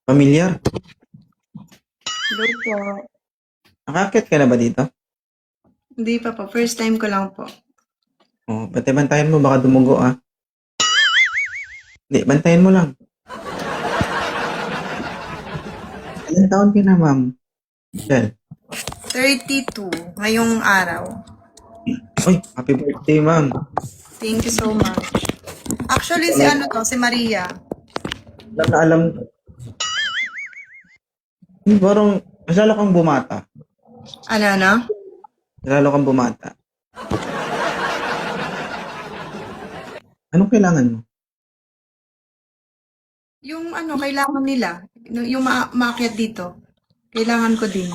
Pamilyar. Hello po. Nakakit ka na ba dito? Hindi pa po. First time ko lang po. Oh, bantayan mo baka dumugo ah. Hindi, bantayan mo lang. Ilan taon ka na, ma'am? Michelle. 32 ngayong araw. Uy, happy birthday, ma'am. Thank you so much. Actually, si Maria. Alam na alam. Parang, mas lalo kang bumata. Ano na? Mas lalo kang bumata. Anong kailangan mo? Yung kailangan nila. Yung maakyat dito. Kailangan ko din.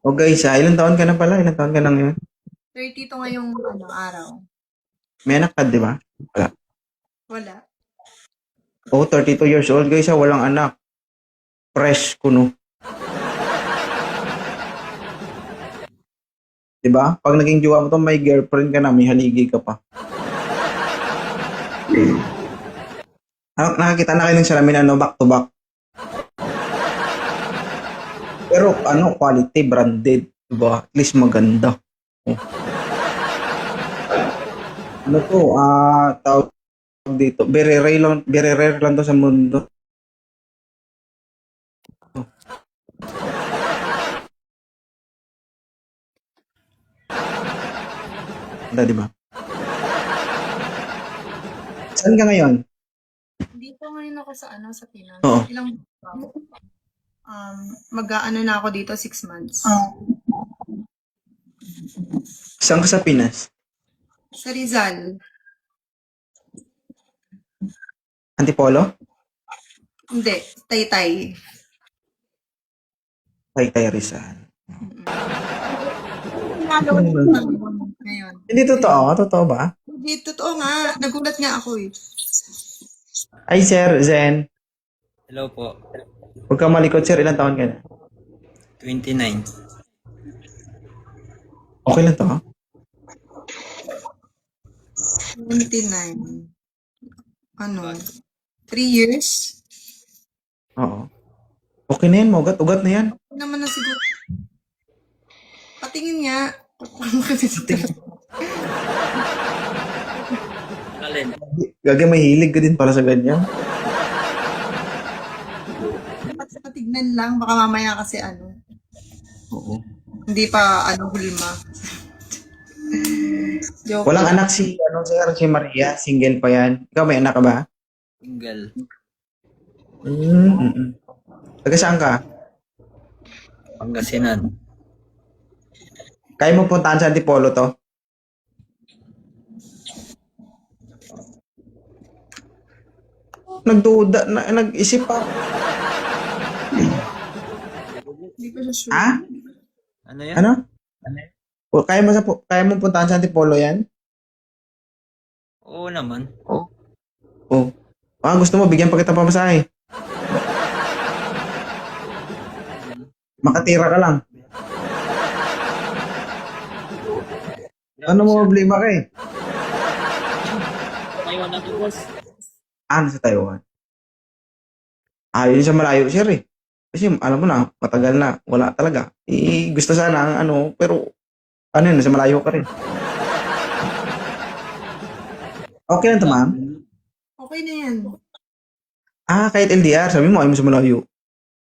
O guys, ilan taon ka na pala? Ilan taon ka na ngayon? 32 ngayong araw. May anak ka, di ba? Wala. Wala. Oh, 32 years old guys, walang anak. Fresh kuno. Di ba? Pag naging jowa mo to, may girlfriend ka na, may haligi ka pa. Nakakita na kayo ng salamin back to back. Pero quality, branded. Diba? At least maganda. Oh. Ano to? Tawag dito. Very rare lang to sa mundo. Di ba? Saan ka ngayon? Dito ngayon ako sa Pinas. Oo. Ilang mag-aano na ako dito, 6 months. Saan ka sa Pinas? Sa Rizal. Antipolo? Hindi, Taytay. Taytay Rizal. Ngayon. Hindi totoo? Totoo ba? Hindi, totoo nga. Nagulat nga ako eh. Ay, Sir Zen. Hello po. Huwag kang malikot, sir. Ilang taon ka na? 29. Okay lang to, ha? 29. 3 years? Oo. Okay na yan, ugat. Ugat na yan. Okay naman na siguro. Patingin nga. Alin? Gagi, may hilig ka din para sa ganyan. Patignan lang. Baka mamaya kasi Oo. hindi pa hulma. Joke. Walang anak si Maria. Single pa yan. Ikaw may anak ka ba? Single. Taga saan ka? Pangasinan. Kaya mo puntahan sa Antipolo to? Nagduda, nag-isip pa. Hindi ko siya sure. Ha? Ano yan? Ano? Kaya mo puntahan sa Antipolo yan? Oo naman. Oh. Gusto mo, bigyan pa kita pamasahe. Makatira ka lang. Ano mo problema ka eh? Taiwan na to, boss. Sa Taiwan. Yun sa malayo, sir eh. Kasi alam mo na, matagal na, wala talaga. Gusto sana pero sa malayo ka rin. Okay lang to, ma'am? Okay na yan. Kahit LDR, sabi mo, ayaw mo sa malayo.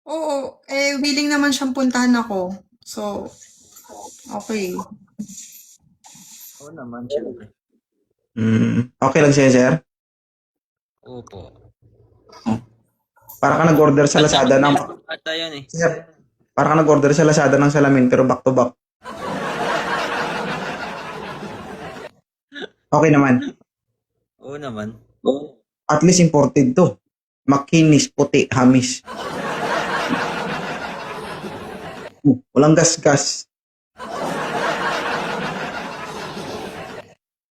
Oo. Willing naman siyang puntahan ako. So, okay. Oo naman, syempre. Okay lang siya, sir? Opo. Para ka nag-order sa Lazada ng... Ata yan eh. Sir, para ka nag-order sa Lazada ng salamin pero back to back. Okay naman. Oo naman. At least imported to. Makinis, puti, hamis. Walang gas-gas.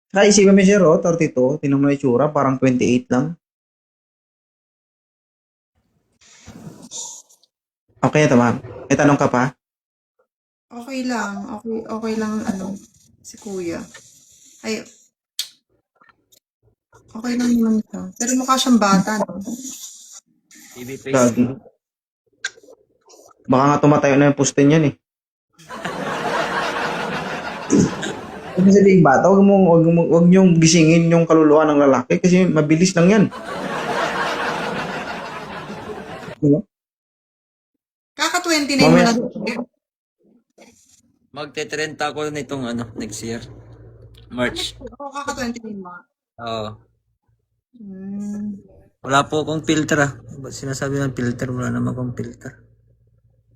Saka isipin mo siya, 32. Tinan mo na itsura, parang 28 lang. Okay ito, ma'am. May tanong ka pa? Okay lang. Okay lang si kuya. Ay, okay lang naman siya. Pero mukha siyang bata, no? TV face. Gagi. Baka nga tumatayo na yung poste niyan eh. Huwag sabihin bata, huwag niyong gisingin yung kaluluwa ng lalaki kasi mabilis lang yan. Diba? Kaka-29 mo Mamaya- na. Magte-30 ako nitong next year. March. Oo, kaka-29 mo. Oo. Hmm. Wala po akong filter Ba't sinasabi ng filter? Wala naman akong filter.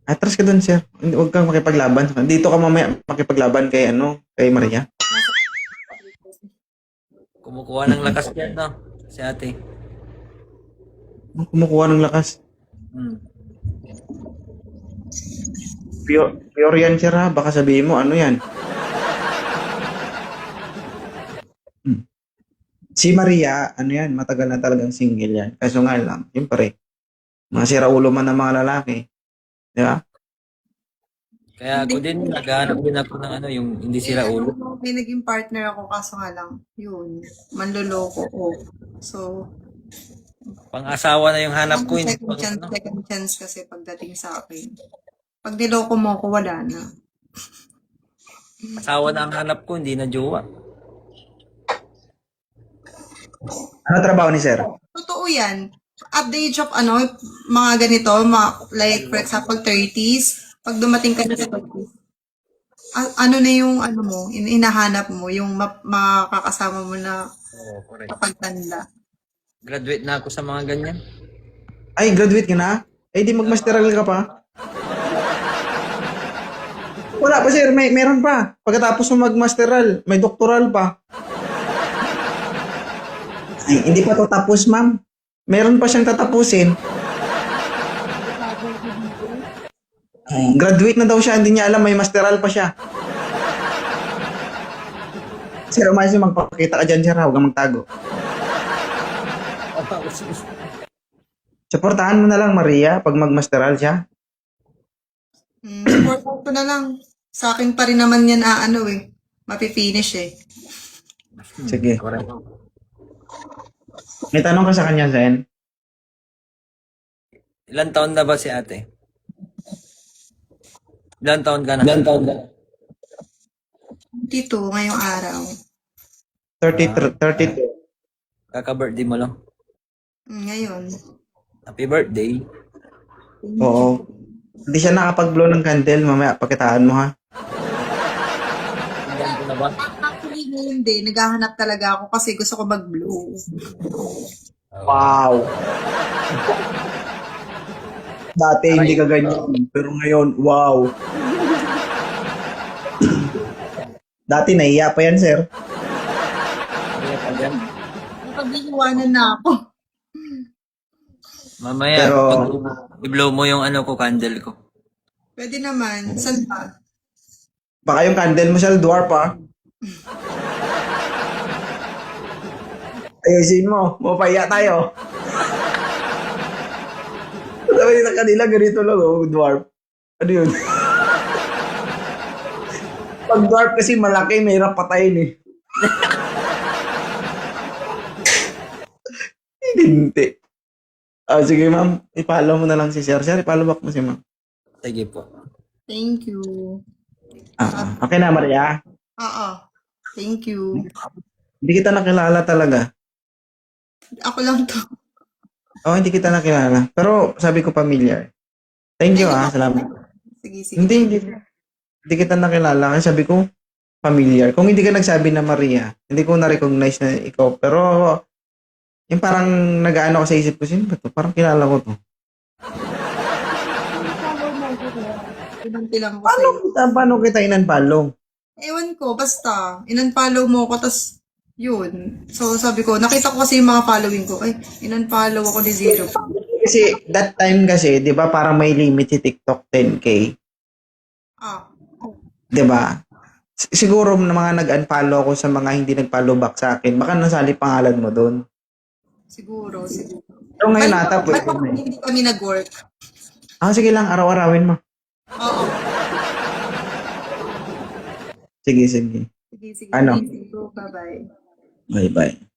Atras ka dun, sir. Huwag kang makipaglaban. Dito ka mamaya makipaglaban kay Maria. Kumukuha ng lakas yan, no? Si ate. Kumukuha ng lakas. Hmm. Pure yan, sir, ha? Baka sabihin mo, ano yan? Si Maria, ano yan, matagal na talagang single yan. Kaso nga lang, siyempre, mga siraulo man ng mga lalaki. Di ba? Kaya ako din, naghahanap din ako ng yung hindi sila ulo. May naging partner ako kaso nga lang, yun, manloloko ko. So, Pang-asawa na yung hanap ko. Hindi ko, second chance kasi pagdating sa akin. Pag niloko mo ko, wala na. asawa na ang hanap ko, hindi na jowa. Ano trabaho ni sir? Totoo yan. At the age of mga ganito, like for example 30s, pag dumating ka na sa 30s, ano na yung mo, inahanap mo, yung makakasama mo na Oo, correct. kapag tanda. Graduate na ako sa mga ganyan. Ay, graduate ka na? Eh, di magmasteral ka pa? Wala pa, sir. Meron pa. Pagkatapos mo magmasteral, may doktoral pa. Ay, hindi pa to tapos, ma'am. Meron pa siyang tatapusin. Ay, graduate na daw siya, hindi niya alam may masteral pa siya. Sir, umayos mo, magpapakita ka dyan, sir. Huwag kang magtago. Supportahan mo na lang, Maria, pag magmasteral siya. Support ko na lang. Sa akin pa rin naman yan mapifinish eh. Sige. Correct. May tanong ka sa kanya, Zen? Ilan taon na ba si ate? Ilan taon ka na? Ilan taon ka na? Dito, ngayong araw. 32. Kaka-birthday mo lang. Ngayon. Happy birthday. Oo. Hindi siya nakapag-blow ng candle. Mamaya, pakitaan mo, ha? Tingnan ko na ba? Actually, ngayon din, naghahanap talaga ako kasi gusto ko mag-blow. Wow! Dati hindi ka ganyan, pero ngayon, wow! Dati nahiya pa yan, sir. Kaya pa dyan. Napag-iwanan na ako. Mamaya, Pero- pag i-blow mo yung candle ko. Pwede naman. Saan pa? Baka yung candle mo siya, dwarf, ha? Ayusin mo. Mapaya tayo. Sabi na kanila, ganito lang, dwarf. Ano yun? Pag dwarf kasi malaki, mahirap patayin, eh. Hindi. Sige, ma'am. I-follow mo na lang si Sir. Sir, i-follow back mo si ma'am. Sige po. Thank you. Okay na, Maria. Oo. Thank you. Hindi kita nakilala talaga. Ako lang to. Hindi kita nakilala. Pero sabi ko familiar. Thank you, Salamat. Sige, sige. Hindi kita nakilala. Kasi sabi ko familiar. Kung hindi ka nagsabi na Maria, hindi ko na-recognize na ikaw. Pero yung parang nag-aano ko sa isip ko, sino ba to? Parang kilala ko to. Inunti lang ko sa'yo. Paano kita in-unfollow? Ewan ko, basta. In-unfollow mo ko, tas yun. So, sabi ko, nakita ko kasi yung mga following ko. Ay, in-unfollow ako ni Zero. Kasi that time kasi, di ba parang may limit si TikTok 10K? Di ba? Siguro na mga nag-unfollow ako sa mga hindi nag-follow back sa akin. Baka nasali pangalan mo doon. Siguro. Pero ngayon ata, Ba't pwede na eh. hindi kami nag-work? Sige lang, araw-arawin mo. Oo. Sige. Sige. Ano? Bye-bye. Bye-bye.